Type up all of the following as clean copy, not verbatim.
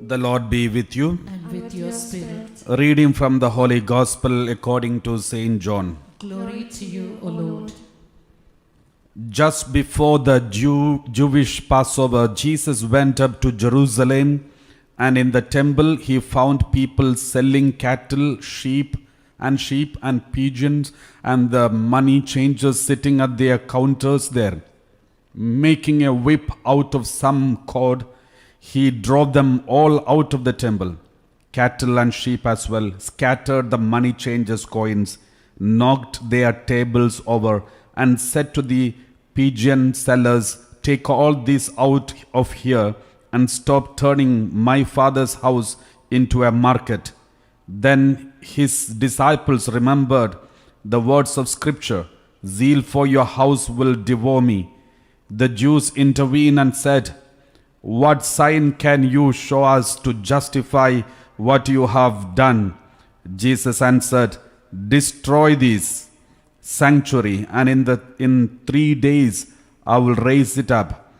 The Lord be with you. and with your spirit. Reading from the Holy Gospel according to Saint John. Glory to you, O Lord. Just before the Jewish Passover, Jesus went up to Jerusalem, and in the temple he found people selling cattle, sheep and pigeons, and the money changers sitting at their counters there. Making a whip out of some cord, he drove them all out of the temple, cattle and sheep as well, scattered the money changers' coins, knocked their tables over, and said to the pigeon sellers, "Take all this out of here and stop turning my Father's house into a market." Then his disciples remembered the words of Scripture, "Zeal for your house will devour me." The Jews intervened and said, "What sign can you show us to justify what you have done?" Jesus answered, "Destroy this sanctuary, and in 3 days I will raise it up."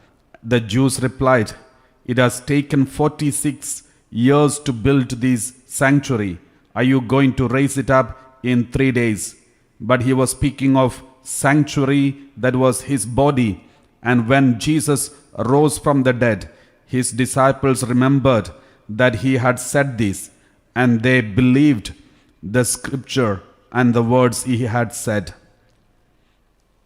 The Jews replied, "It has taken 46 years to build this sanctuary. Are you going to raise it up in 3 days? But he was speaking of sanctuary that was his body. And when Jesus rose from the dead, his disciples remembered that he had said this, and they believed the Scripture and the words he had said.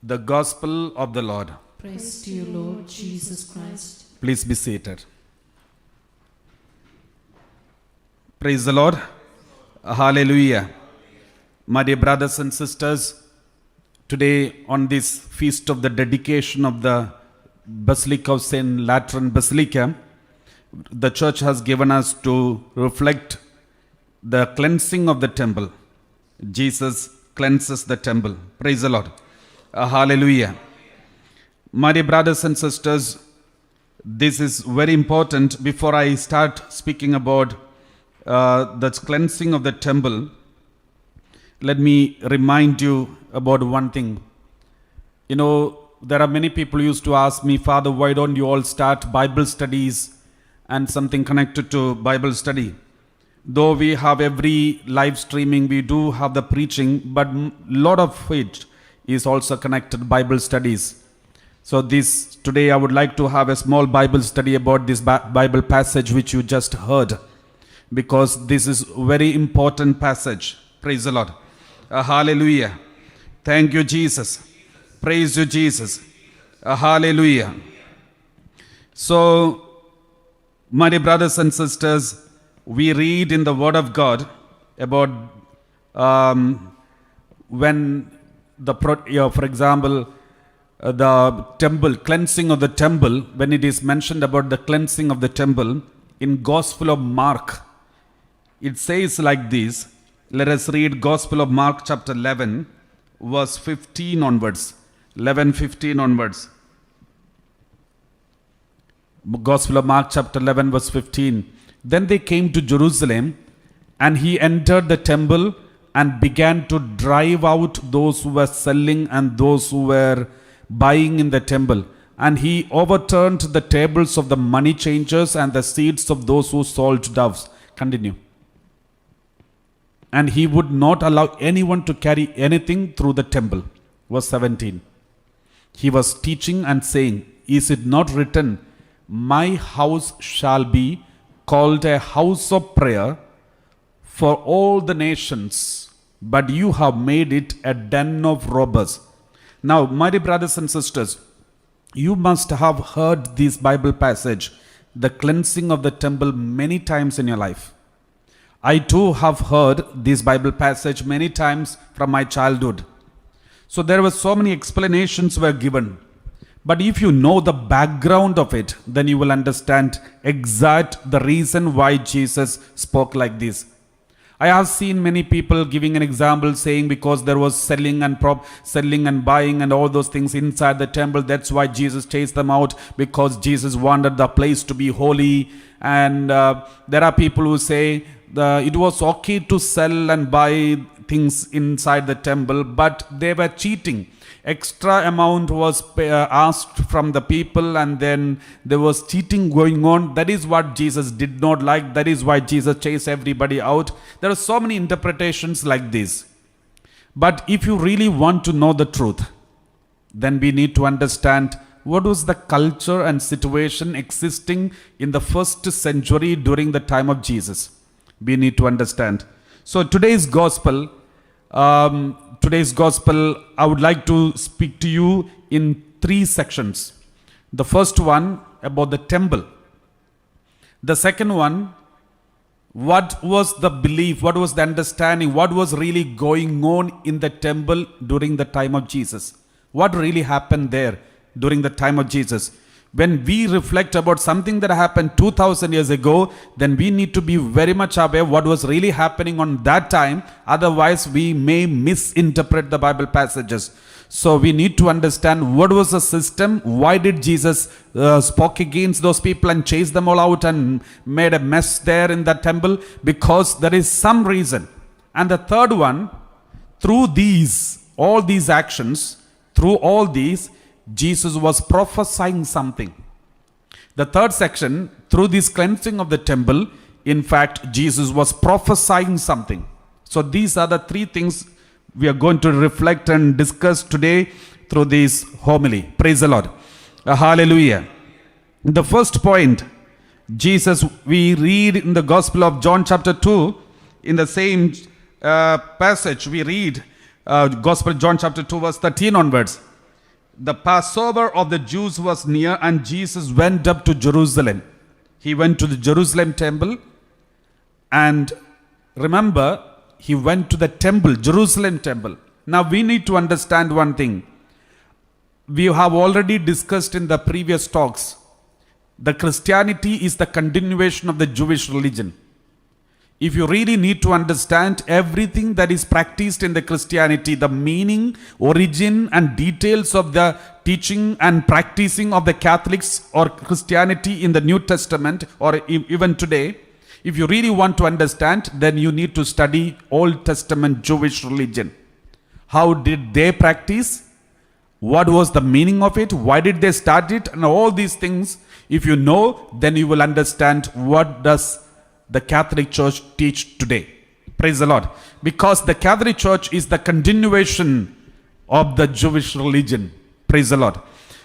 The Gospel of the Lord. Praise to you, Lord Jesus Christ. Please be seated. Praise the Lord. Hallelujah. My dear brothers and sisters, today on this feast of the dedication of the Basilica of St. Lateran Basilica, the church has given us to reflect the cleansing of the temple. Jesus cleanses the temple. Praise the Lord. Hallelujah. My dear brothers and sisters, this is very important. Before I start speaking about the cleansing of the temple, let me remind you about one thing. You know, there are many people who used to ask me, "Father, why don't you all start Bible studies and something connected to Bible study?" Though we have every live streaming, we do have the preaching, but a lot of it is also connected to Bible studies. So today I would like to have a small Bible study about this Bible passage which you just heard, because this is a very important passage. Praise the Lord. Hallelujah. Thank you, Jesus. Praise you, Jesus. Hallelujah. So, my dear brothers and sisters, we read in the Word of God about when for example, the temple, cleansing of the temple, when it is mentioned about the cleansing of the temple in Gospel of Mark, it says like this. Let us read Gospel of Mark chapter 11, verse 15 onwards. 11:15 onwards. Gospel of Mark chapter 11, verse 15. Then they came to Jerusalem, and he entered the temple and began to drive out those who were selling and those who were buying in the temple. And he overturned the tables of the money changers and the seats of those who sold doves. Continue. And he would not allow anyone to carry anything through the temple. Verse 17. He was teaching and saying, "Is it not written, my house shall be called a house of prayer for all the nations, but you have made it a den of robbers." Now, my dear brothers and sisters, you must have heard this Bible passage, the cleansing of the temple, many times in your life. I too have heard this Bible passage many times from my childhood. So there were so many explanations were given. But if you know the background of it, then you will understand exact the reason why Jesus spoke like this. I have seen many people giving an example saying because there was selling and buying and all those things inside the temple, that's why Jesus chased them out, because Jesus wanted the place to be holy. And there are people who say it was okay to sell and buy things inside the temple, but they were cheating. extra amount was asked from the people, and then there was cheating going on. That is what Jesus did not like. That is why Jesus chased everybody out. There are so many interpretations like this. But if you really want to know the truth, then we need to understand what was the culture and situation existing in the first century during the time of Jesus. We need to understand. So today's gospel, I would like to speak to you in 3 sections. The first one about the temple. The second one, what was the belief, what was the understanding, what was really going on in the temple during the time of Jesus. What really happened there during the time of Jesus? When we reflect about something that happened 2000 years ago, then we need to be very much aware what was really happening on that time. Otherwise, we may misinterpret the Bible passages. So we need to understand what was the system, why did Jesus spoke against those people and chased them all out and made a mess there in that temple, because there is some reason. And the third one, through all these actions, through all these, Jesus was prophesying something. The third section, through this cleansing of the temple, in fact, Jesus was prophesying something. So these are the 3 things we are going to reflect and discuss today through this homily. Praise the Lord. Hallelujah. The first point, Jesus, we read in the Gospel of John chapter 2, in the same passage, we read Gospel John chapter 2 verse 13 onwards. The Passover of the Jews was near, and Jesus went up to Jerusalem. He went to the Jerusalem temple, and remember, he went to the temple, Jerusalem temple. Now we need to understand one thing. We have already discussed in the previous talks. The Christianity is the continuation of the Jewish religion. If you really need to understand everything that is practiced in the Christianity, the meaning, origin and details of the teaching and practicing of the Catholics or Christianity in the New Testament or even today, if you really want to understand, then you need to study Old Testament Jewish religion. How did they practice? What was the meaning of it? Why did they start it? And all these things, if you know, then you will understand what does the Catholic Church teach today. Praise the Lord. Because the Catholic Church is the continuation of the Jewish religion. Praise the Lord.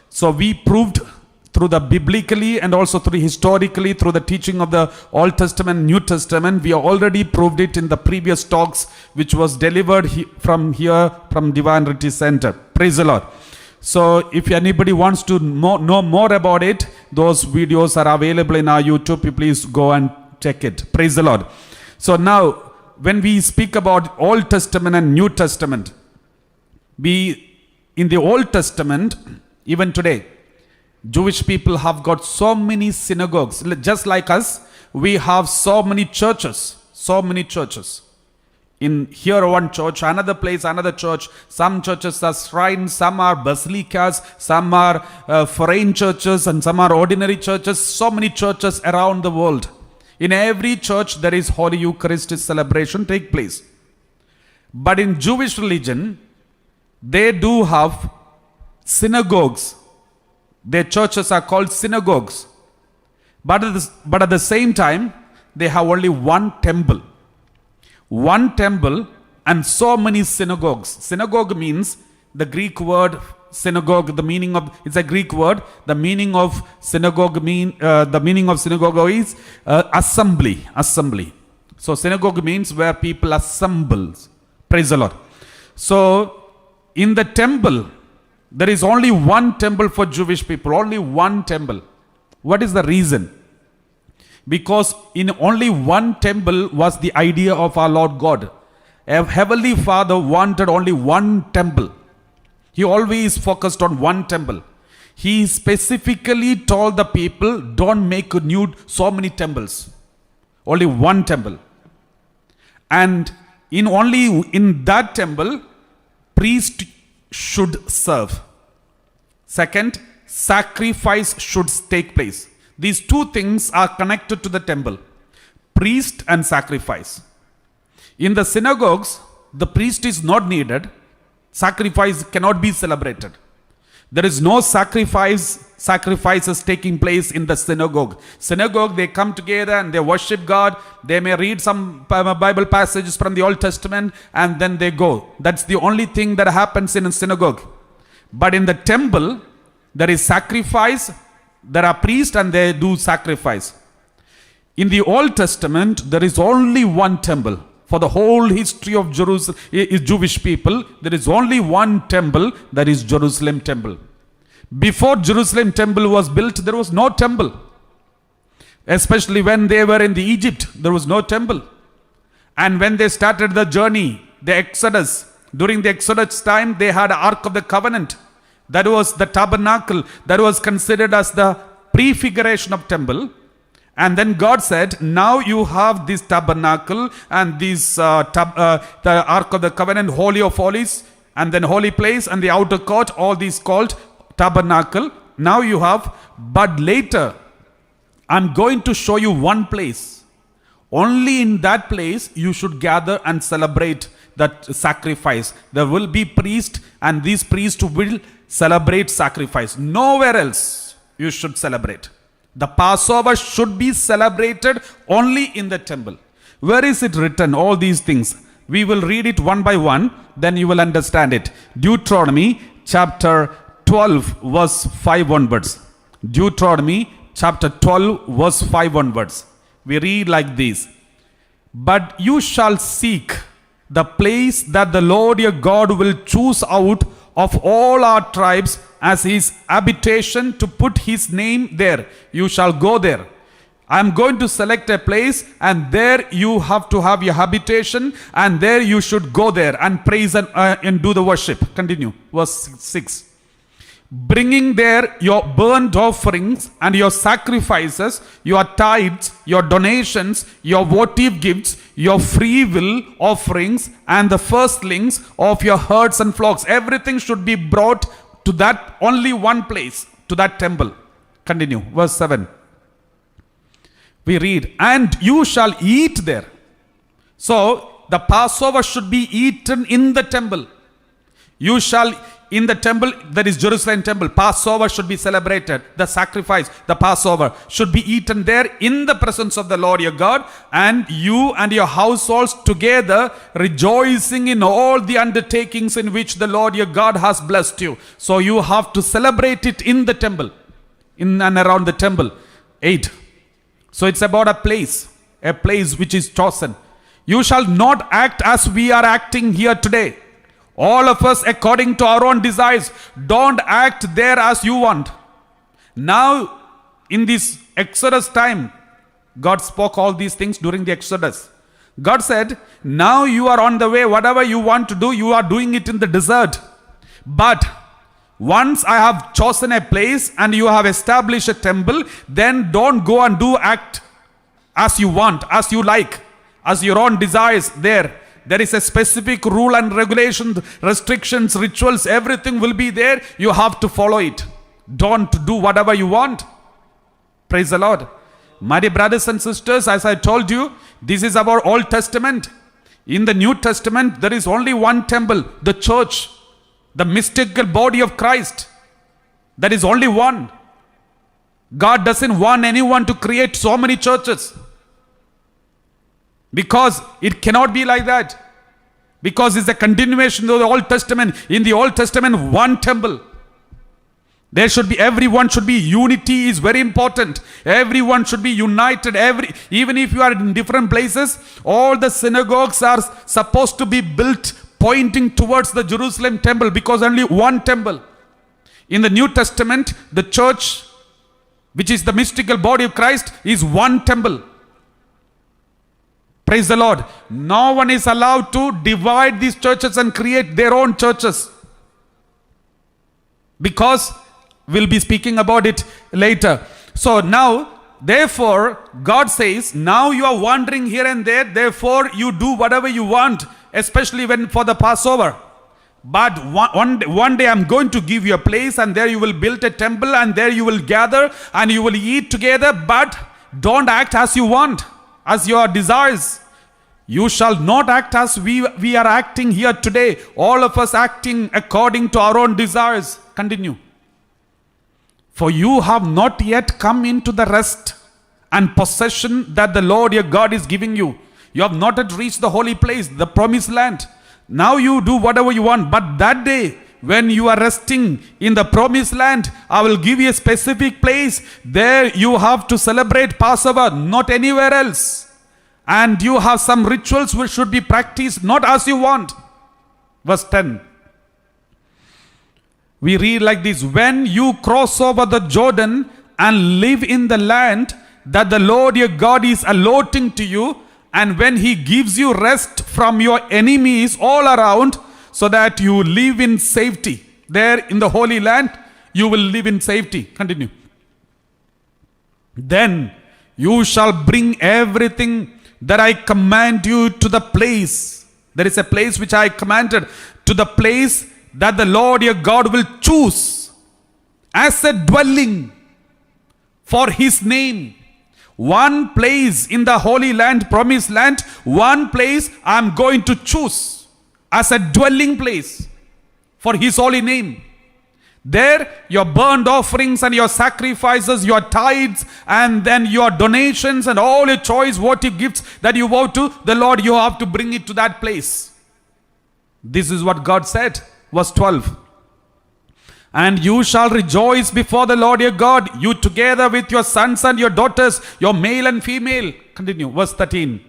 So we proved through the biblically and also through historically, through the teaching of the Old Testament, New Testament, we already proved it in the previous talks which was delivered from Divine Retreat Center. Praise the Lord. So if anybody wants to know more about it, those videos are available in our YouTube. Please go and check it. Praise the Lord. So now, when we speak about Old Testament and New Testament, in the Old Testament, even today, Jewish people have got so many synagogues. Just like us, we have so many churches. In here one church, another place, another church. Some churches are shrines, some are basilicas, some are foreign churches, and some are ordinary churches. So many churches around the world. In every church, there is Holy Eucharist celebration take place. But in Jewish religion, they do have synagogues. Their churches are called synagogues. But at the same time, they have only one temple. One temple and so many synagogues. Synagogue means the Greek word synagogue, the meaning of, it's a Greek word. The meaning of synagogue is assembly. So synagogue means where people assemble. Praise the Lord. So in the temple, there is only one temple for Jewish people, only one temple. What is the reason? Because in only one temple was the idea of our Lord God. A heavenly Father wanted only one temple. He always focused on one temple. He specifically told the people, don't make so many temples. Only one temple. And in that temple, priest should serve. Second, sacrifice should take place. These 2 things are connected to the temple. Priest and sacrifice. In the synagogues, the priest is not needed. Sacrifice cannot be celebrated. There is no sacrifices taking place in the synagogue. Synagogue, they come together and they worship God. They may read some Bible passages from the Old Testament and then they go. That's the only thing that happens in a synagogue. But in the temple, there is sacrifice. There are priests and they do sacrifice. In the Old Testament, there is only one temple. For the whole history of Jerusalem, Jewish people, there is only one temple, that is Jerusalem temple. Before Jerusalem temple was built, there was no temple. Especially when they were in the Egypt, there was no temple. And when they started the journey, the Exodus, during the Exodus time, they had Ark of the Covenant. That was the tabernacle, that was considered as the prefiguration of temple. And then God said, now you have this tabernacle and this the Ark of the Covenant, Holy of Holies, and then holy place and the outer court, all these called tabernacle. Now you have, but later I'm going to show you one place. Only in that place you should gather and celebrate that sacrifice. There will be priest and these priests will celebrate sacrifice. Nowhere else you should celebrate. The Passover should be celebrated only in the temple. Where is it written, all these things? We will read it one by one, then you will understand it. Deuteronomy chapter 12 verse 5 onwards. Deuteronomy chapter 12 verse 5 onwards. We read like this. But you shall seek the place that the Lord your God will choose out of all our tribes as his habitation to put his name there. You shall go there. I am going to select a place and there you have to have your habitation and there you should go there and praise and do the worship. Continue. Verse 6. Bringing there your burnt offerings and your sacrifices, your tithes, your donations, your votive gifts, your free will offerings, and the firstlings of your herds and flocks. Everything should be brought to that only one place, to that temple. Continue. Verse 7. We read, and you shall eat there. So, the Passover should be eaten in the temple. You shall in the temple, that is Jerusalem temple, Passover should be celebrated. The sacrifice, the Passover, should be eaten there in the presence of the Lord your God, and you and your households together rejoicing in all the undertakings in which the Lord your God has blessed you. So you have to celebrate it in the temple, in and around the temple. 8. So it's about a place which is chosen. You shall not act as we are acting here today. All of us according to our own desires. Don't act there as you want. Now, in this Exodus time, God spoke all these things during the Exodus. God said, now you are on the way. Whatever you want to do, you are doing it in the desert. But once I have chosen a place and you have established a temple, then don't go and act as you want, as you like, as your own desires there. There is a specific rule and regulation, restrictions, rituals, everything will be there. You have to follow it. Don't do whatever you want. Praise the Lord. My dear brothers and sisters, as I told you, this is our Old Testament. In the New Testament, there is only one temple, the church, the mystical body of Christ. That is only one. God doesn't want anyone to create so many churches. Because it cannot be like that. Because it's a continuation of the Old Testament. In the Old Testament, one temple. There should be, everyone should be, unity is very important. Everyone should be united. Even if you are in different places, all the synagogues are supposed to be built pointing towards the Jerusalem temple, because only one temple. In the New Testament, the church, which is the mystical body of Christ, is one temple. Praise the Lord. No one is allowed to divide these churches and create their own churches. Because we'll be speaking about it later. So now, therefore, God says, now you are wandering here and there, therefore you do whatever you want, especially when for the Passover. But one day I'm going to give you a place, and there you will build a temple, and there you will gather and you will eat together, but don't act as you want, as your desires. You shall not act as we are acting here today. All of us acting according to our own desires. Continue. For you have not yet come into the rest and possession that the Lord your God is giving you. You have not yet reached the holy place, the promised land. Now you do whatever you want. But that day, when you are resting in the promised land, I will give you a specific place. There you have to celebrate Passover, not anywhere else. And you have some rituals which should be practiced not as you want. Verse 10. We read like this: when you cross over the Jordan and live in the land that the Lord your God is allotting to you, and when he gives you rest from your enemies all around, so that you live in safety. There in the Holy Land, you will live in safety. Continue. Then you shall bring everything that I command you to the place. There is a place which I commanded, to the place that the Lord your God will choose as a dwelling for his name. One place in the Holy Land, promised land, one place I am going to choose as a dwelling place for his holy name. There your burnt offerings and your sacrifices, your tithes, and then your donations and all your choice votive gifts that you vow to the Lord, you have to bring it to that place. This is what God said. Verse 12. And you shall rejoice before the Lord your God, you together with your sons and your daughters, your male and female. Continue. Verse 13.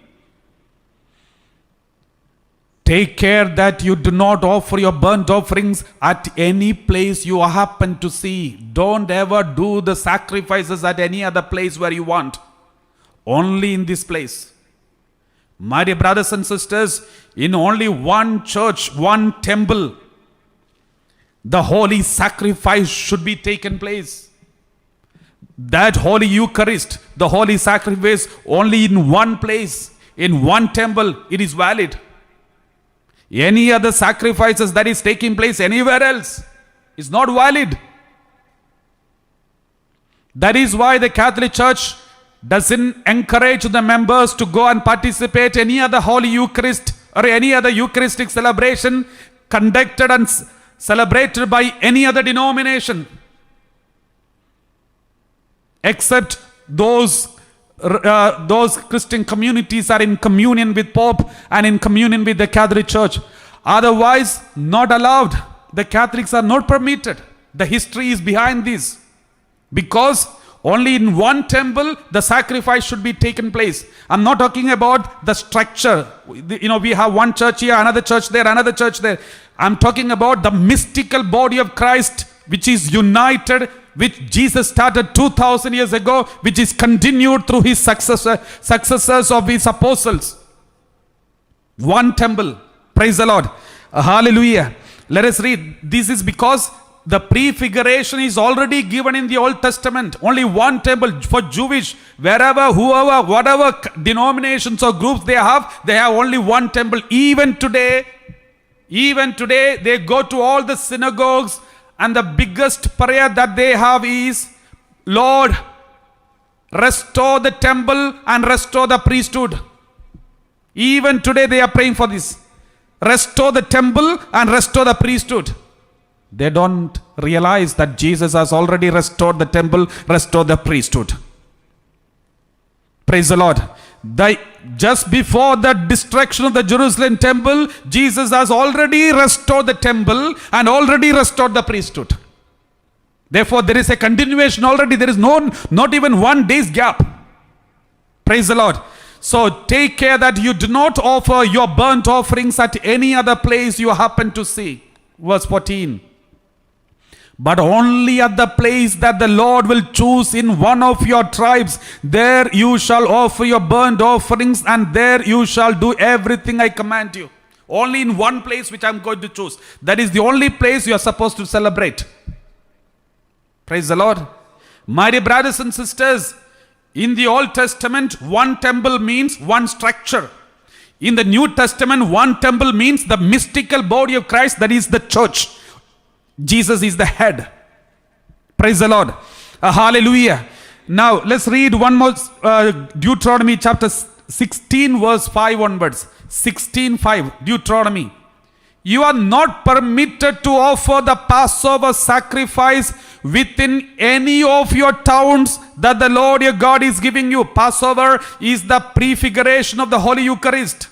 Take care that you do not offer your burnt offerings at any place you happen to see. Don't ever do the sacrifices at any other place where you want. Only in this place. My dear brothers and sisters, in only one church, one temple, the holy sacrifice should be taken place. That holy Eucharist, the holy sacrifice, only in one place, in one temple, it is valid. Any other sacrifices that is taking place anywhere else is not valid. That is why the Catholic Church doesn't encourage the members to go and participate any other Holy Eucharist or any other Eucharistic celebration conducted and celebrated by any other denomination, except those Christian communities are in communion with Pope and in communion with the Catholic Church. Otherwise, not allowed. The Catholics are not permitted. The history is behind this. Because only in one temple the sacrifice should be taken place. I'm not talking about the structure. We have one church here, another church there, another church there. I'm talking about the mystical body of Christ, which is united, which Jesus started 2000 years ago, which is continued through his successors of his apostles. One temple. Praise the Lord. Hallelujah. Let us read. This is because the prefiguration is already given in the Old Testament. Only one temple for Jewish, wherever, whoever, whatever denominations or groups they have only one temple. Even today, they go to all the synagogues, and the biggest prayer that they have is, Lord, restore the temple and restore the priesthood. Even today they are praying for this. Restore the temple and restore the priesthood. They don't realize that Jesus has already restored the temple, restored the priesthood. Praise the Lord. Just before the destruction of the Jerusalem temple, Jesus has already restored the temple and already restored the priesthood. Therefore, there is a continuation already. There is not even 1 day's gap. Praise the Lord. So take care that you do not offer your burnt offerings at any other place you happen to see. Verse 14. But only at the place that the Lord will choose in one of your tribes, there you shall offer your burnt offerings, and there you shall do everything I command you. Only in one place which I am going to choose. That is the only place you are supposed to celebrate. Praise the Lord. My dear brothers and sisters, in the Old Testament, one temple means one structure. In the New Testament, one temple means the mystical body of Christ, that is the church. Jesus is the head. Praise the Lord. Hallelujah. Now let's read one more Deuteronomy chapter 16 verse 5 onwards. 16:5, Deuteronomy. You are not permitted to offer the Passover sacrifice within any of your towns that the Lord your God is giving you. Passover is the prefiguration of the Holy Eucharist.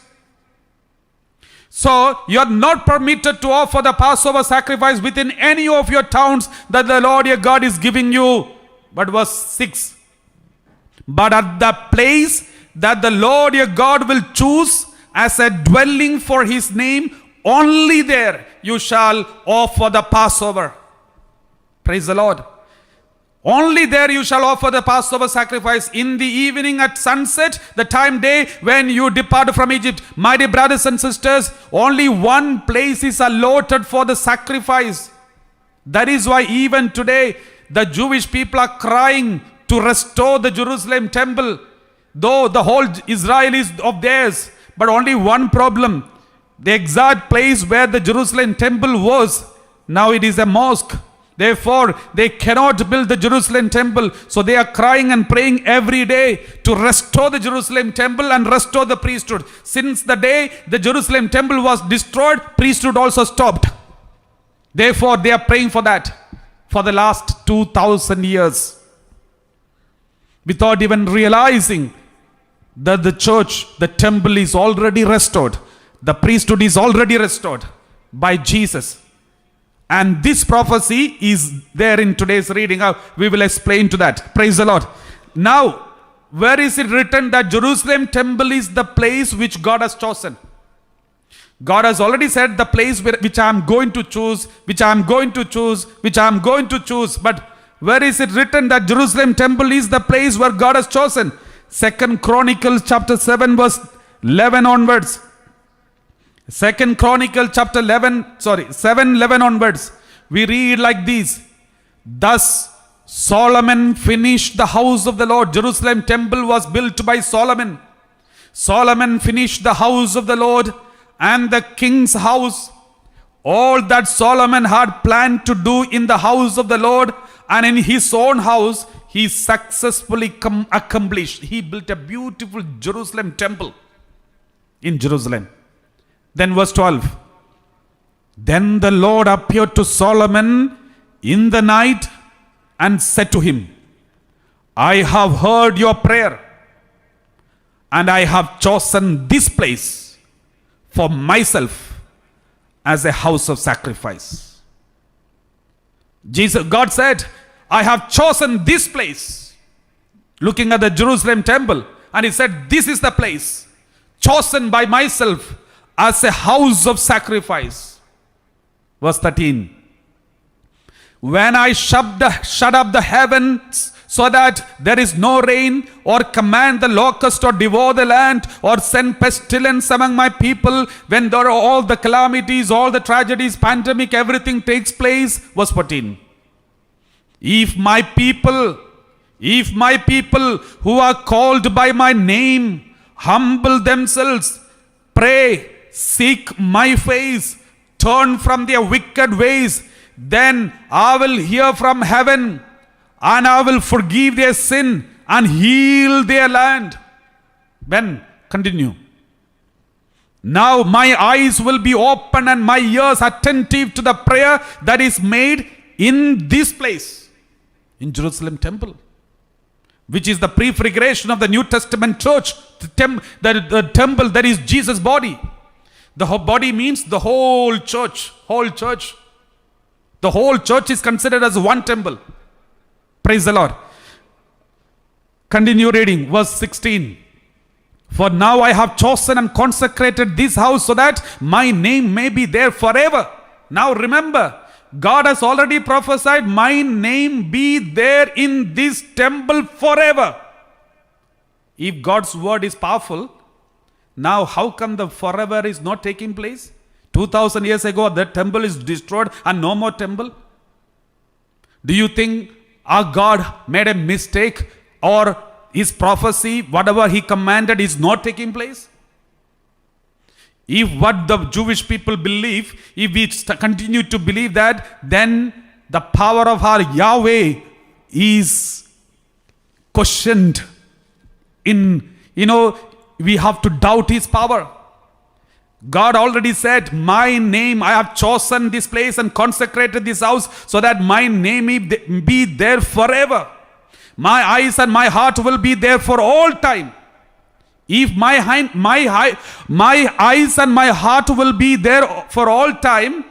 So you are not permitted to offer the Passover sacrifice within any of your towns that the Lord your God is giving you. But verse 6. But at the place that the Lord your God will choose as a dwelling for his name, only there you shall offer the Passover. Praise the Lord. Only there you shall offer the Passover sacrifice in the evening at sunset, the time day when you depart from Egypt. My dear brothers and sisters, only one place is allotted for the sacrifice. That is why even today the Jewish people are crying to restore the Jerusalem temple. Though the whole Israel is of theirs, but only one problem. The exact place where the Jerusalem temple was, now it is a mosque. Therefore, they cannot build the Jerusalem temple. So they are crying and praying every day to restore the Jerusalem temple and restore the priesthood. Since the day the Jerusalem temple was destroyed, priesthood also stopped. Therefore, they are praying for that for the last 2,000 years. Without even realizing that the church, the temple is already restored. The priesthood is already restored by Jesus. And this prophecy is there in today's reading. We will explain to that. Praise the Lord. Now, where is it written that Jerusalem temple is the place which God has chosen? God has already said the place which I am going to choose, which I am going to choose, which I am going to choose. But where is it written that Jerusalem temple is the place where God has chosen? 2 Chronicles chapter 7 verse 11 onwards. 2 Chronicles chapter 7:11 onwards. We read like this. Thus Solomon finished the house of the Lord. Jerusalem temple was built by Solomon. Solomon finished the house of the Lord and the king's house. All that Solomon had planned to do in the house of the Lord and in his own house, he successfully accomplished. He built a beautiful Jerusalem temple in Jerusalem. Then verse 12. Then the Lord appeared to Solomon in the night and said to him, I have heard your prayer and I have chosen this place for myself as a house of sacrifice. God said, I have chosen this place. Looking at the Jerusalem temple, and he said, this is the place chosen by myself as a house of sacrifice. Verse 13. When I shut up the heavens so that there is no rain, or command the locust or devour the land, or send pestilence among my people, when there are all the calamities, all the tragedies, pandemic, everything takes place. Verse 14. If my people who are called by my name humble themselves, pray, seek my face, turn from their wicked ways, then I will hear from heaven and I will forgive their sin and heal their land. Then continue. Now my eyes will be open and my ears attentive to the prayer that is made in this place, in Jerusalem temple, which is the prefiguration of the New Testament church. The temple that is Jesus' body. The whole body means the whole church. The whole church is considered as one temple. Praise the Lord. Continue reading verse 16. For now I have chosen and consecrated this house so that my name may be there forever. Now remember, God has already prophesied, my name be there in this temple forever. If God's word is powerful, now how come the forever is not taking place? 2000 years ago, the temple is destroyed and no more temple. Do you think our God made a mistake, or his prophecy, whatever he commanded, is not taking place? If what the Jewish people believe, if we continue to believe that, then the power of our Yahweh is questioned. we have to doubt his power. God already said, my name, I have chosen this place and consecrated this house so that my name may be there forever. My eyes and my heart will be there for all time. If my eyes and my heart will be there for all time,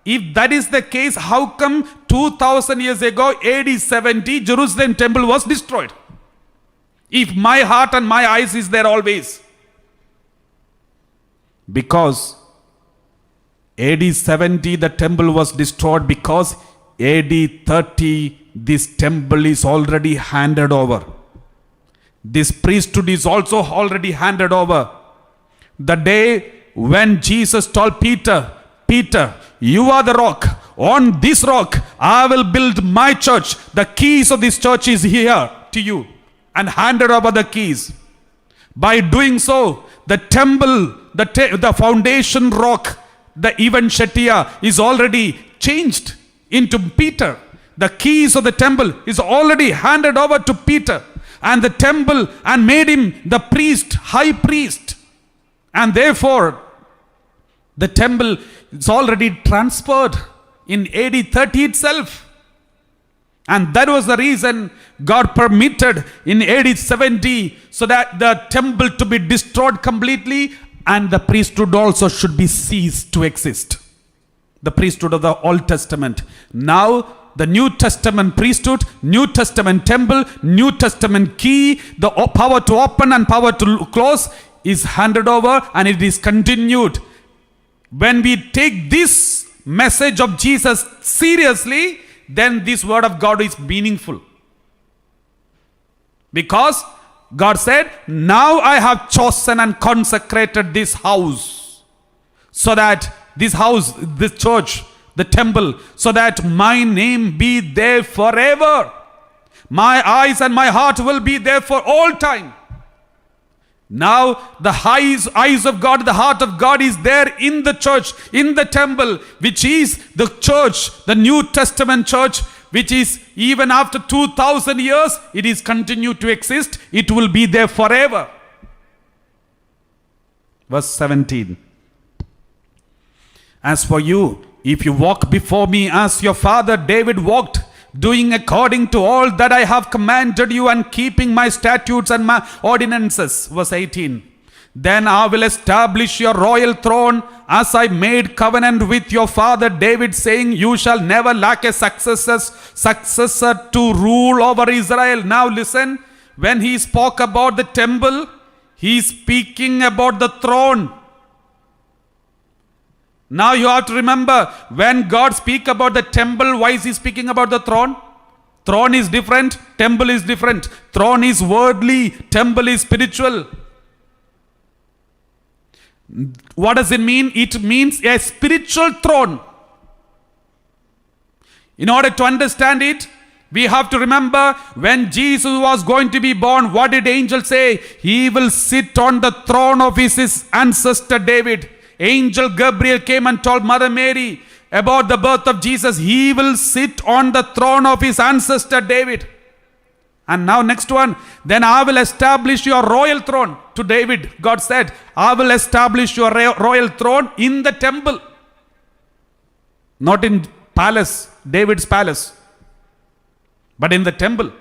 if that is the case, how come 2000 years ago, AD 70, Jerusalem temple was destroyed? If my heart and my eyes is there always. Because AD 70 the temple was destroyed, because AD 30 this temple is already handed over. This priesthood is also already handed over. The day when Jesus told Peter, Peter, you are the rock. On this rock I will build my church. The keys of this church is here to you, and handed over the keys. By doing so, the temple, the foundation rock, the Ivan Shettia is already changed into Peter. The keys of the temple is already handed over to Peter, and the temple, and made him the priest, high priest. And therefore, the temple is already transferred in AD 30 itself. And that was the reason God permitted in AD 70 so that the temple to be destroyed completely, and the priesthood also should be ceased to exist. The priesthood of the Old Testament. Now the New Testament priesthood, New Testament temple, New Testament key, the power to open and power to close is handed over, and it is continued. When we take this message of Jesus seriously, then this word of God is meaningful. Because God said, now I have chosen and consecrated this house, so that this house, this church, the temple, so that my name be there forever. My eyes and my heart will be there for all time. Now the eyes of God, the heart of God is there in the church, in the temple, which is the church, the New Testament church, which is even after 2000 years, it is continued to exist. It will be there forever. Verse 17. As for you, if you walk before me as your father David walked, doing according to all that I have commanded you, and keeping my statutes and my ordinances. Verse 18. Then I will establish your royal throne, as I made covenant with your father David, saying, you shall never lack a successor to rule over Israel. Now listen, when he spoke about the temple, he is speaking about the throne. Now you have to remember, when God speaks about the temple, why is he speaking about the throne? Throne is different, temple is different. Throne is worldly, temple is spiritual. What does it mean? It means a spiritual throne. In order to understand it, we have to remember, when Jesus was going to be born, what did angel say? He will sit on the throne of his ancestor David. Angel Gabriel came and told Mother Mary about the birth of Jesus. He will sit on the throne of his ancestor David. And now next one, then I will establish your royal throne. To David, God said, I will establish your royal throne in the temple. Not in palace, David's palace, but in the temple.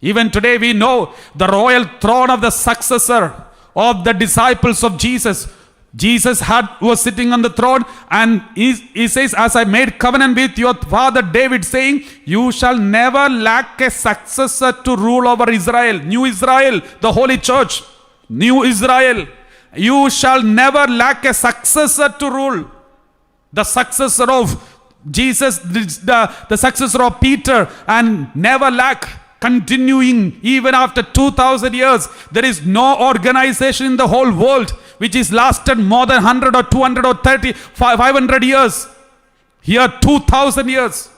Even today we know the royal throne of the successor of the disciples of Jesus. Jesus was sitting on the throne, and he says, as I made covenant with your father David, saying, you shall never lack a successor to rule over Israel. New Israel, the holy church. New Israel. You shall never lack a successor to rule. The successor of Jesus, the successor of Peter, and never lack. Continuing even after 2000 years. There is no organization in the whole world which is lasted more than 100 or 200 or 30, 500 years. Here 2000 years.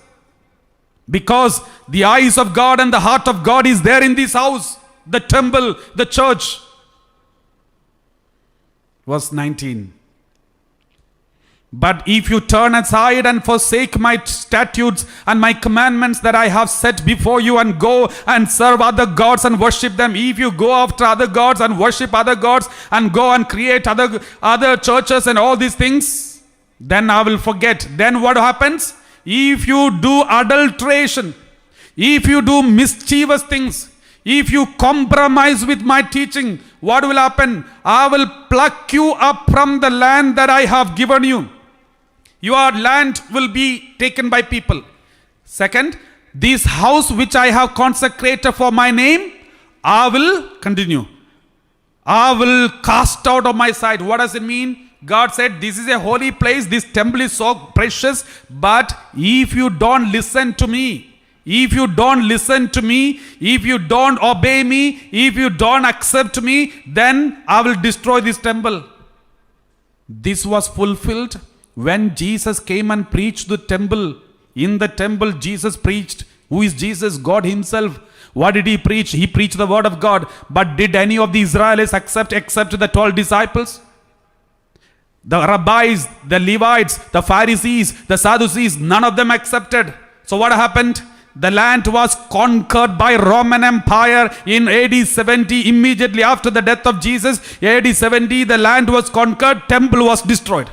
Because the eyes of God and the heart of God is there in this house, the temple, the church. Verse 19. But if you turn aside and forsake my statutes and my commandments that I have set before you, and go and serve other gods and worship them, if you go after other gods and worship other gods and go and create other churches and all these things, then I will forget. Then what happens? If you do adulteration, if you do mischievous things, if you compromise with my teaching, what will happen? I will pluck you up from the land that I have given you. Your land will be taken by people. Second, this house which I have consecrated for my name, I will continue. I will cast out of my sight. What does it mean? God said, this is a holy place. This temple is so precious. But if you don't listen to me, if you don't listen to me, if you don't obey me, if you don't accept me, then I will destroy this temple. This was fulfilled when Jesus came and preached the temple. In the temple, Jesus preached. Who is Jesus? God himself. What did he preach? He preached the word of God. But did any of the Israelites accept except the 12 disciples? The rabbis, the Levites, the Pharisees, the Sadducees, none of them accepted. So what happened? The land was conquered by Roman Empire in AD 70. Immediately after the death of Jesus, AD 70, the land was conquered, temple was destroyed.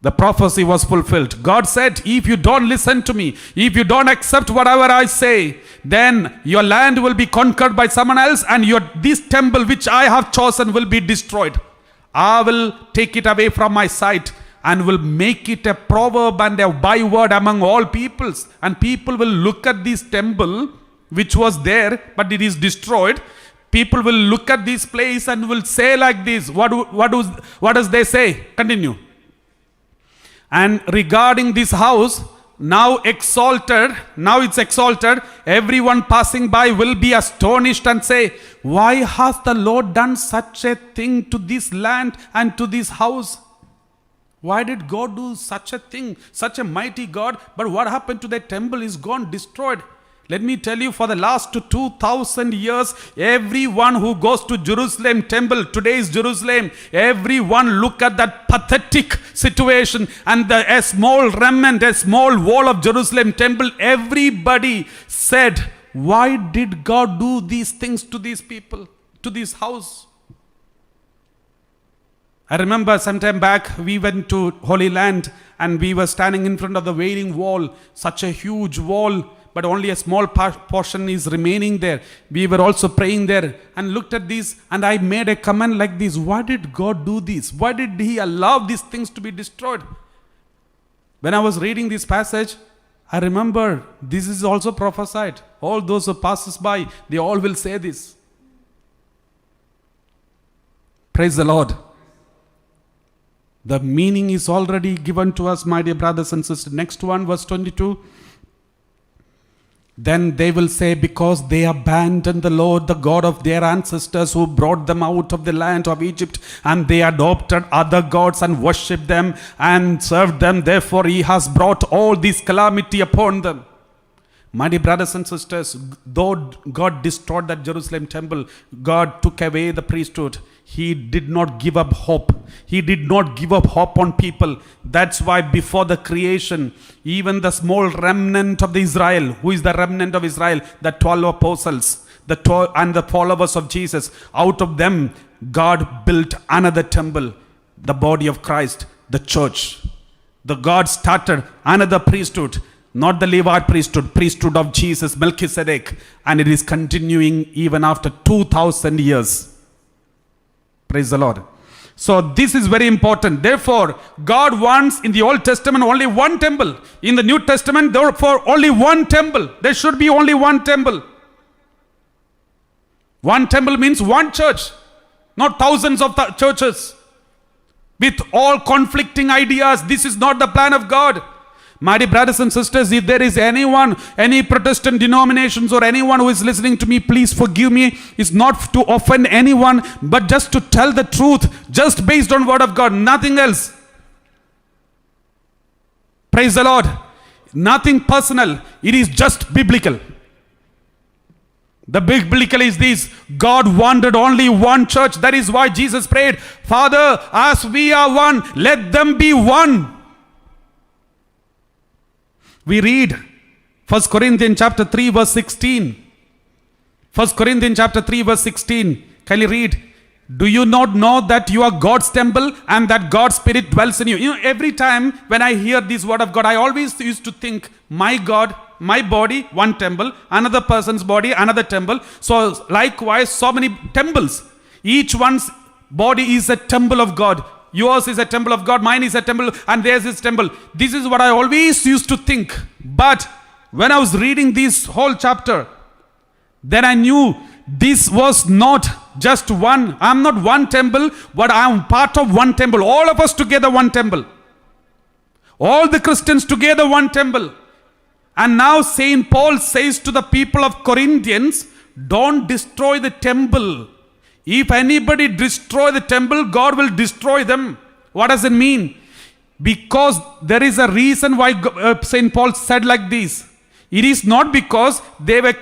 The prophecy was fulfilled. God said, if you don't listen to me, if you don't accept whatever I say, then your land will be conquered by someone else, and this temple which I have chosen will be destroyed. I will take it away from my sight and will make it a proverb and a byword among all peoples. And people will look at this temple which was there, but it is destroyed. People will look at this place and will say like this. What does they say? Continue. And regarding this house, now it's exalted, everyone passing by will be astonished and say, why has the Lord done such a thing to this land and to this house? Why did God do such a thing, such a mighty God? But what happened to the temple is gone, destroyed. Let me tell you, for the last 2000 years, everyone who goes to Jerusalem temple, today's Jerusalem, everyone look at that pathetic situation and a small remnant, a small wall of Jerusalem temple. Everybody said, why did God do these things to these people, to this house? I remember some time back, we went to Holy Land and we were standing in front of the Wailing Wall, such a huge wall, but only a small portion is remaining there. We were also praying there and looked at this, and I made a comment like this: why did God do this? Why did he allow these things to be destroyed? When I was reading this passage, I remember this is also prophesied. All those who passes by, they all will say this. Praise the Lord. The meaning is already given to us, my dear brothers and sisters. Next one, verse 22. Then they will say, because they abandoned the Lord, the God of their ancestors, who brought them out of the land of Egypt, and they adopted other gods and worshipped them and served them. Therefore, he has brought all this calamity upon them. My dear brothers and sisters, though God destroyed that Jerusalem temple, God took away the priesthood. He did not give up hope. He did not give up hope on people. That's why before the creation, even the small remnant of the Israel, who is the remnant of Israel, the 12 apostles, and the followers of Jesus, out of them, God built another temple, the body of Christ, the church. The God started another priesthood, not the Levite priesthood of Jesus, Melchizedek, and it is continuing even after 2000 years. Praise the Lord. So this is very important. Therefore, God wants in the Old Testament only one temple. In the New Testament, therefore, only one temple. There should be only one temple. One temple means one church, not thousands of churches with all conflicting ideas. This is not the plan of God. My dear brothers and sisters, if there is anyone, any Protestant denominations or anyone who is listening to me, please forgive me. It's not to offend anyone, but just to tell the truth, just based on word of God, nothing else. Praise the Lord. Nothing personal. It is just biblical. The biblical is this: God wanted only one church. That is why Jesus prayed, Father, as we are one, let them be one. We read 1 Corinthians chapter 3 verse 16. 1 Corinthians chapter 3 verse 16. Can you read? Do you not know that you are God's temple and that God's Spirit dwells in you? You know, every time when I hear this word of God, I always used to think, my God, my body, one temple, another person's body, another temple. So likewise, so many temples. Each one's body is a temple of God. Yours is a temple of God, mine is a temple, and theirs is temple. This is what I always used to think. But when I was reading this whole chapter, then I knew this was not just one. I'm not one temple, but I'm part of one temple. All of us together, one temple. All the Christians together, one temple. And now Saint Paul says to the people of Corinthians, don't destroy the temple. If anybody destroy the temple, God will destroy them. What does it mean? Because there is a reason why Saint Paul said like this. It is not because they were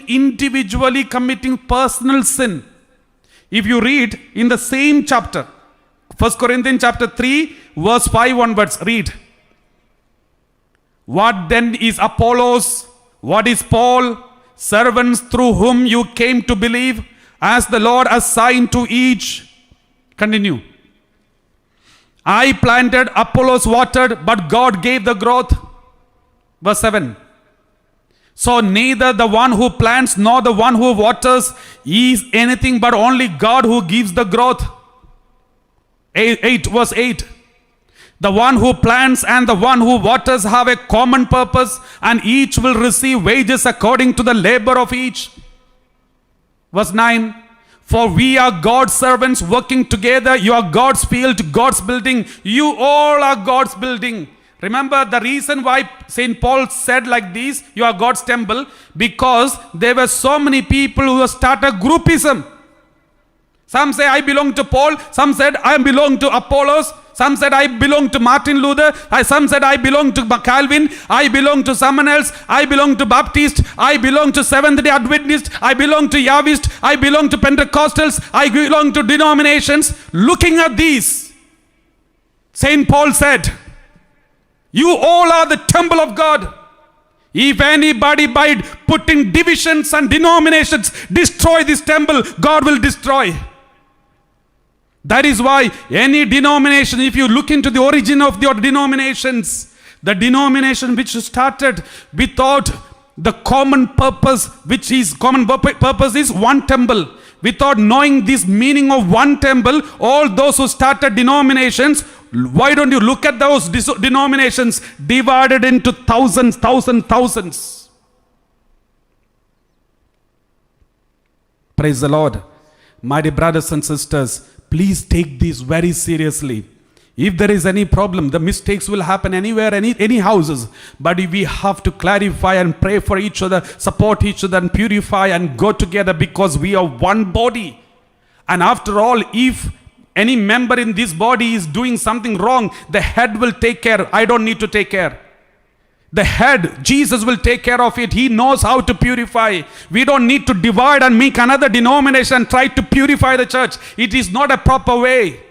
individually committing personal sin. If you read in the same chapter, 1 Corinthians chapter 3, verse 5 onwards, read. What then is Apollos? What is Paul? Servants through whom you came to believe, as the Lord assigned to each. Continue. I planted, Apollos watered, but God gave the growth. Verse 7. So neither the one who plants nor the one who waters is anything, but only God who gives the growth. 8 verse 8. The one who plants and the one who waters have a common purpose, and each will receive wages according to the labor of each. Verse 9. For we are God's servants working together. You are God's field, God's building. You all are God's building. Remember the reason why St. Paul said like this, you are God's temple, because there were so many people who started groupism. Some say I belong to Paul, some said I belong to Apollos, some said I belong to Martin Luther, some said I belong to Calvin, I belong to someone else, I belong to Baptist, I belong to Seventh-day Adventist, I belong to Yahwist, I belong to Pentecostals, I belong to denominations. Looking at these, St. Paul said, you all are the temple of God. If anybody by putting divisions and denominations destroy this temple, God will destroy. That is why any denomination, if you look into the origin of your denominations, the denomination which started without the common purpose, which is common purpose is one temple. Without knowing this meaning of one temple, all those who started denominations, why don't you look at those denominations divided into thousands. Praise the Lord. My dear brothers and sisters, please take this very seriously. If there is any problem, the mistakes will happen anywhere, any houses. But we have to clarify and pray for each other, support each other and purify and go together, because we are one body. And after all, if any member in this body is doing something wrong, the head will take care. I don't need to take care. The head, Jesus, will take care of it. He knows how to purify. We don't need to divide and make another denomination and try to purify the church. It is not a proper way.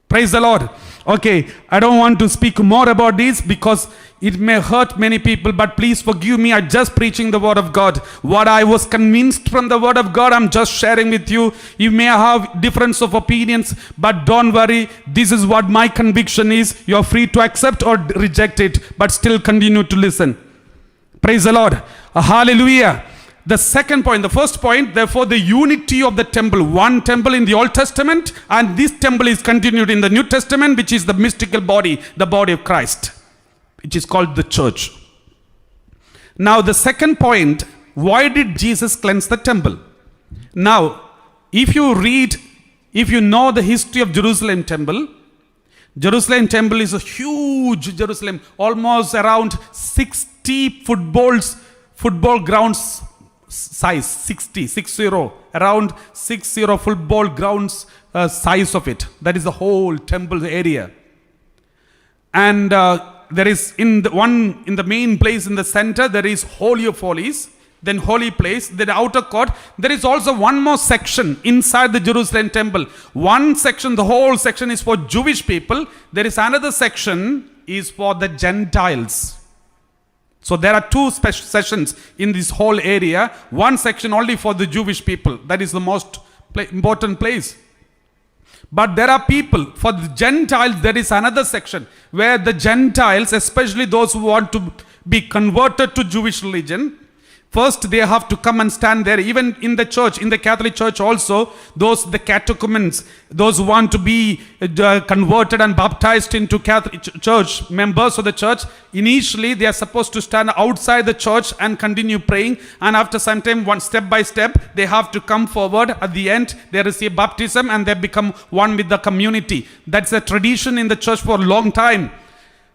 Praise the Lord. Okay, I don't want to speak more about this because it may hurt many people, but please forgive me. I'm just preaching the word of God. What I was convinced from the word of God, I'm just sharing with you. You may have difference of opinions, but don't worry. This is what my conviction is. You're free to accept or reject it, but still continue to listen. Praise the Lord. Hallelujah. The second point, the first point, therefore, the unity of the temple. One temple in the Old Testament, and this temple is continued in the New Testament, which is the mystical body, the body of Christ, which is called the church. Now, the second point, why did Jesus cleanse the temple? Now, if you know the history of Jerusalem temple is a huge Jerusalem, almost around 60 football grounds size, around 60 football grounds size of it. That is the whole temple area. And there is in the main place in the center, there is Holy of Holies, then holy place, then outer court. There is also one more section inside the Jerusalem temple. One section, the whole section is for Jewish people. There is another section is for the Gentiles. So there are two special sessions in this whole area. One section only for the Jewish people. That is the most important place. But there are people, for the Gentiles, there is another section where the Gentiles, especially those who want to be converted to Jewish religion, first they have to come and stand there. Even in the church, in the Catholic Church also, the catechumens, those who want to be converted and baptized into Catholic Church, members of the church, initially they are supposed to stand outside the church and continue praying, and after some time, one step by step, they have to come forward. At the end, they receive baptism and they become one with the community. That's a tradition in the church for a long time.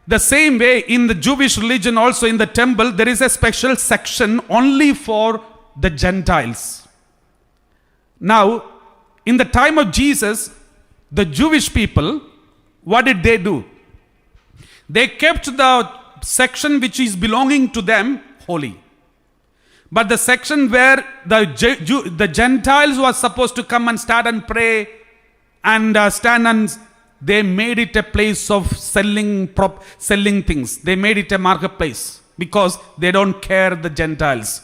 The same way in the Jewish religion also, in the temple, there is a special section only for the Gentiles. Now, in the time of Jesus, the Jewish people, what did they do? They kept the section which is belonging to them holy. But the section where the Gentiles were supposed to come and start and pray and stand and they made it a place of selling things. They made it a marketplace because they don't care the Gentiles.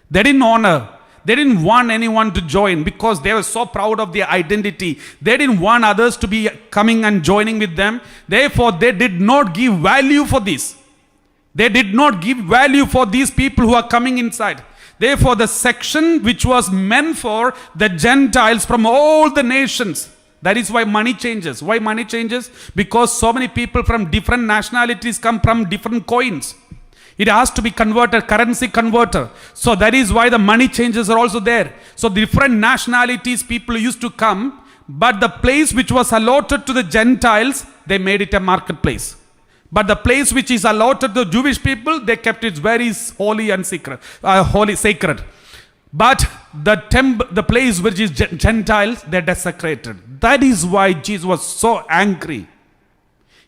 They didn't honor. They didn't want anyone to join because they were so proud of their identity. They didn't want others to be coming and joining with them. Therefore, they did not give value for this. They did not give value for these people who are coming inside. Therefore, the section which was meant for the Gentiles from all the nations, that is why money changes. Why money changes? Because so many people from different nationalities come from different coins. It has to be converted, currency converter. So that is why the money changes are also there. So different nationalities people used to come, but the place which was allotted to the Gentiles, they made it a marketplace. But the place which is allotted to the Jewish people, they kept it very holy and sacred. But the place which is Gentiles, they desecrated. That is why Jesus was so angry.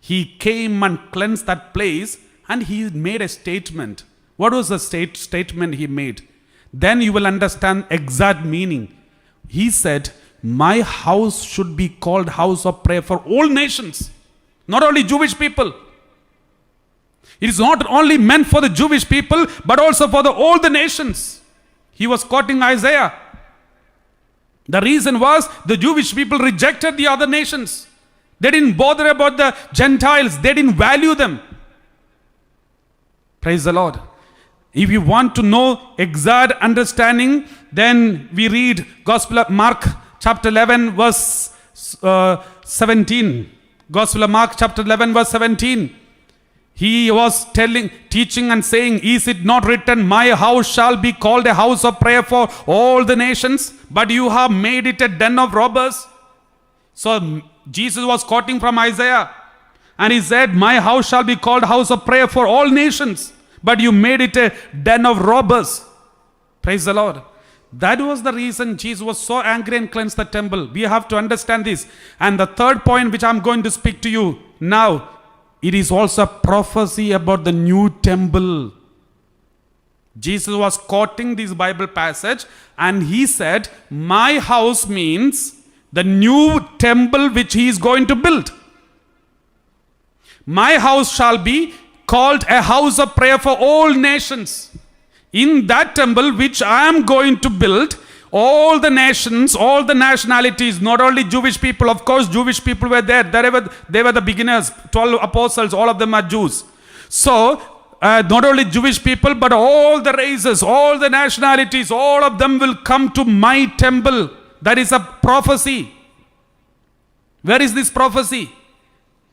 He came and cleansed that place and he made a statement. What was the statement he made? Then you will understand exact meaning. He said, my house should be called house of prayer for all nations. Not only Jewish people. It is not only meant for the Jewish people, but also for all the nations. He was quoting Isaiah. The reason was the Jewish people rejected the other nations. They didn't bother about the Gentiles. They didn't value them. Praise the Lord. If you want to know exact understanding, then we read Gospel of Mark chapter 11 verse 17. Gospel of Mark chapter 11 verse 17. He was teaching and saying, is it not written, my house shall be called a house of prayer for all the nations, but you have made it a den of robbers? So Jesus was quoting from Isaiah. And he said, my house shall be called house of prayer for all nations, but you made it a den of robbers. Praise the Lord. That was the reason Jesus was so angry and cleansed the temple. We have to understand this. And the third point which I'm going to speak to you now, it is also a prophecy about the new temple. Jesus was quoting this Bible passage and he said, my house means the new temple which he is going to build. My house shall be called a house of prayer for all nations. In that temple which I am going to build, all the nations, all the nationalities, not only Jewish people, of course Jewish people were there. They were the beginners, 12 apostles, all of them are Jews. So, not only Jewish people, but all the races, all the nationalities, all of them will come to my temple. That is a prophecy. Where is this prophecy?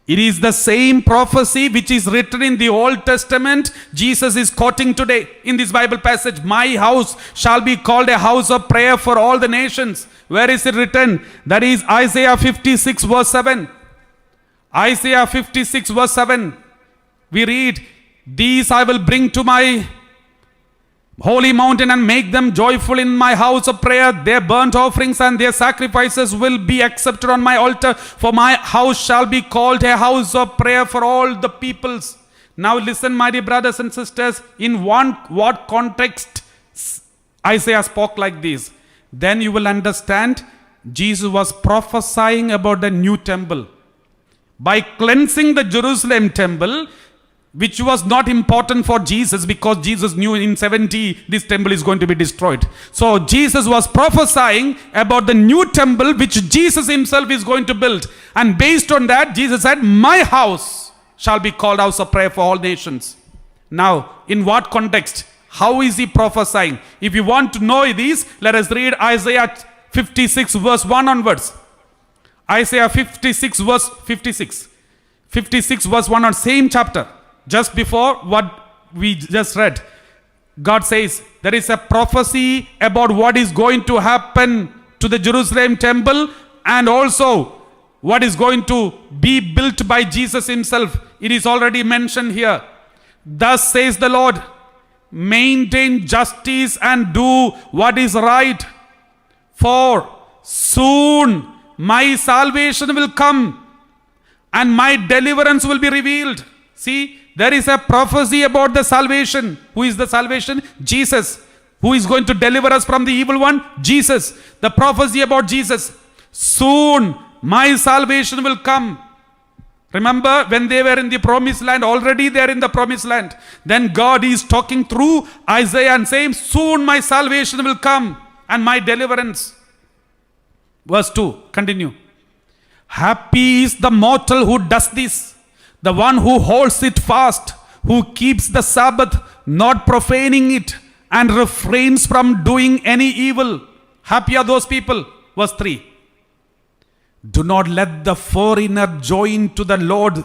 It is the same prophecy which is written in the Old Testament. Jesus is quoting today in this Bible passage. My house shall be called a house of prayer for all the nations. Where is it written? That is Isaiah 56 verse 7. Isaiah 56 verse 7. We read, these I will bring to my holy mountain and make them joyful in my house of prayer. Their burnt offerings and their sacrifices will be accepted on my altar. For my house shall be called a house of prayer for all the peoples. Now listen, my dear brothers and sisters, in what context Isaiah spoke like this, then you will understand Jesus was prophesying about the new temple. By cleansing the Jerusalem temple, which was not important for Jesus because Jesus knew in 70 this temple is going to be destroyed. So Jesus was prophesying about the new temple which Jesus himself is going to build. And based on that, Jesus said, my house shall be called house of prayer for all nations. Now, in what context? How is he prophesying? If you want to know this, let us read Isaiah 56 verse 1 onwards. Isaiah 56 verse 56. 56 verse 1 on same chapter. Just before what we just read. God says there is a prophecy about what is going to happen to the Jerusalem temple and also what is going to be built by Jesus himself. It is already mentioned here. Thus says the Lord, maintain justice and do what is right, for soon my salvation will come and my deliverance will be revealed. See, there is a prophecy about the salvation. Who is the salvation? Jesus. Who is going to deliver us from the evil one? Jesus. The prophecy about Jesus. Soon my salvation will come. Remember when they were in the promised land, already they are in the promised land. Then God is talking through Isaiah and saying, soon my salvation will come and my deliverance. Verse 2, continue. Happy is the mortal who does this, the one who holds it fast, who keeps the Sabbath, not profaning it, and refrains from doing any evil. Happy are those people. Verse 3. Do not let the foreigner join to the Lord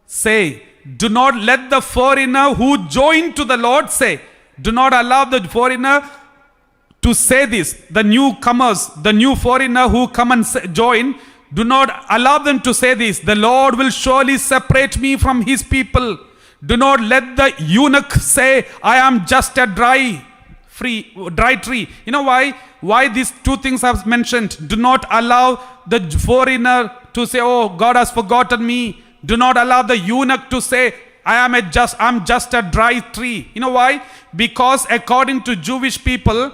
say. Do not let the foreigner who joined to the Lord say. Do not allow the foreigner to say this. The newcomers, the new foreigner who come and join, do not allow them to say this. The Lord will surely separate me from his people. Do not let the eunuch say, I am just a dry tree. You know why these two things are mentioned? Do not allow the foreigner to say, oh, God has forgotten me. Do not allow the eunuch to say, I'm just a dry tree. You know why? Because according to Jewish people,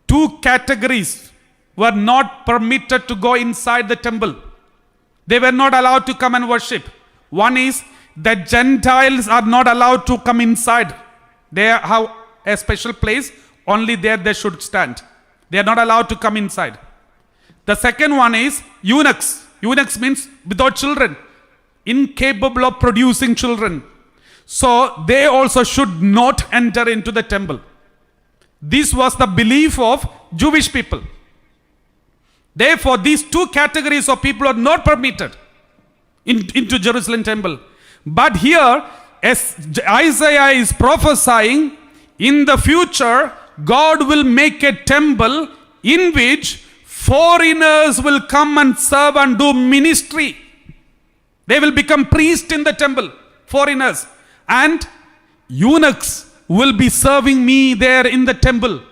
two categories were not permitted to go inside the temple. They were not allowed to come and worship. One is the Gentiles are not allowed to come inside. They have a special place. Only there they should stand. They are not allowed to come inside. The second one is eunuchs. Eunuchs means without children, incapable of producing children. So they also should not enter into the temple. This was the belief of Jewish people. Therefore, these two categories of people are not permitted into Jerusalem temple. But here, as Isaiah is prophesying, in the future, God will make a temple in which foreigners will come and serve and do ministry. They will become priests in the temple, foreigners. And eunuchs will be serving me there in the temple.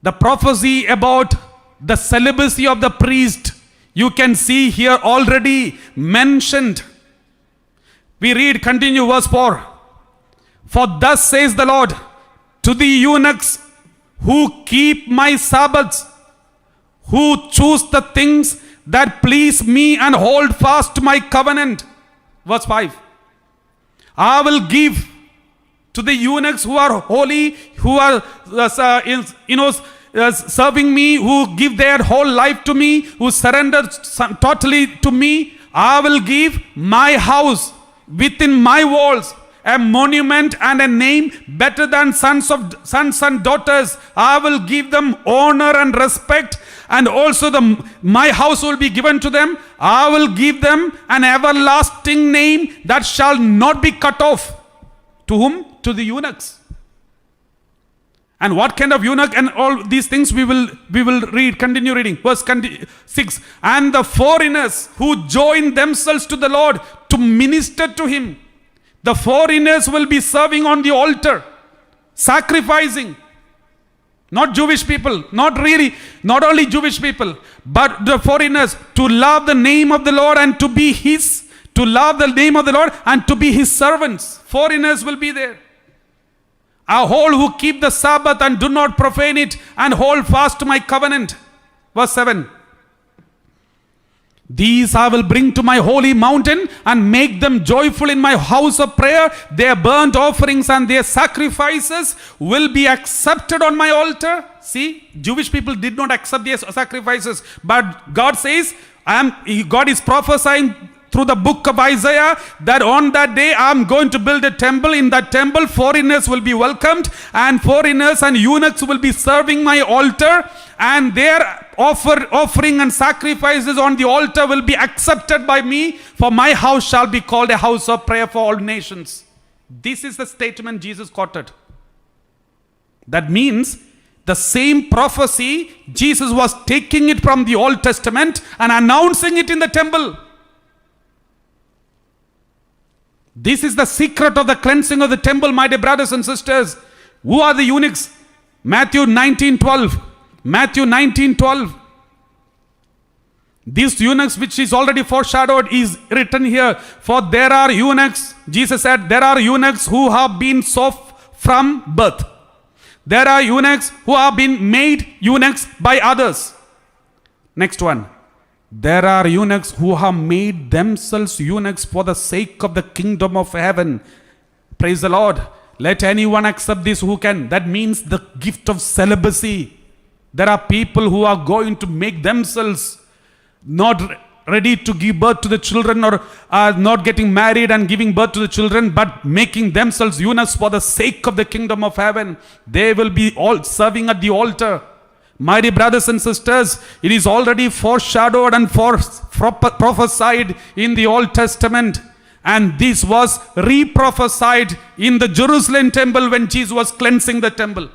The prophecy about the celibacy of the priest, you can see here already mentioned. We read, continue verse 4. For thus says the Lord, to the eunuchs who keep my Sabbaths, who choose the things that please me and hold fast to my covenant. Verse 5. I will give to the eunuchs who are holy, who are serving me, who give their whole life to me, who surrender totally to me. I will give my house within my walls, a monument and a name better than sons and daughters. I will give them honor and respect, and also my house will be given to them. I will give them an everlasting name that shall not be cut off. To whom? To the eunuchs. And what kind of eunuch? And all these things we will read. Continue reading. Verse 6. And the foreigners who join themselves to the Lord to minister to him. The foreigners will be serving on the altar, sacrificing. Not Jewish people, not only Jewish people, but the foreigners to love the name of the Lord and to be to love the name of the Lord and to be his servants. Foreigners will be there. All who keep the Sabbath and do not profane it, and hold fast to my covenant. Verse 7. These I will bring to my holy mountain and make them joyful in my house of prayer. Their burnt offerings and their sacrifices will be accepted on my altar. See, Jewish people did not accept their sacrifices, but God says, God is prophesying through the book of Isaiah that on that day I am going to build a temple. In that temple foreigners will be welcomed, and foreigners and eunuchs will be serving my altar, and their offering and sacrifices on the altar will be accepted by me, for my house shall be called a house of prayer for all nations. This is the statement Jesus quoted. That means the same prophecy, Jesus was taking it from the Old Testament and announcing it in the temple. This is the secret of the cleansing of the temple, my dear brothers and sisters. Who are the eunuchs? Matthew 19:12. Matthew 19:12. These eunuchs, which is already foreshadowed, is written here. For there are eunuchs, Jesus said, there are eunuchs who have been so from birth. There are eunuchs who have been made eunuchs by others. Next one. There are eunuchs who have made themselves eunuchs for the sake of the kingdom of heaven. Praise the Lord. Let anyone accept this who can. That means the gift of celibacy. There are people who are going to make themselves not ready to give birth to the children, or are not getting married and giving birth to the children, but making themselves eunuchs for the sake of the kingdom of heaven. They will be all serving at the altar. My dear brothers and sisters, it is already foreshadowed and prophesied in the Old Testament. And this was re-prophesied in the Jerusalem temple when Jesus was cleansing the temple.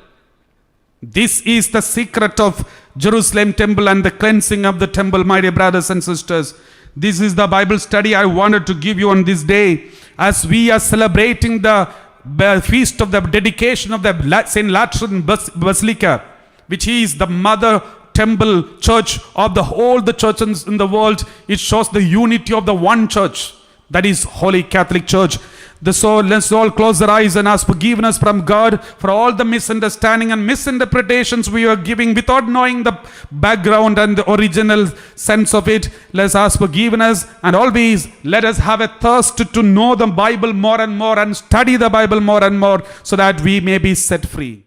This is the secret of Jerusalem temple and the cleansing of the temple, my dear brothers and sisters. This is the Bible study I wanted to give you on this day, as we are celebrating the feast of the dedication of the St. Lateran Basilica, which is the mother temple church of all the churches in the world. It shows the unity of the one church, that is Holy Catholic Church. So let's all close our eyes and ask forgiveness from God for all the misunderstanding and misinterpretations we are giving without knowing the background and the original sense of it. Let's ask forgiveness, and always let us have a thirst to know the Bible more and more and study the Bible more and more, so that we may be set free.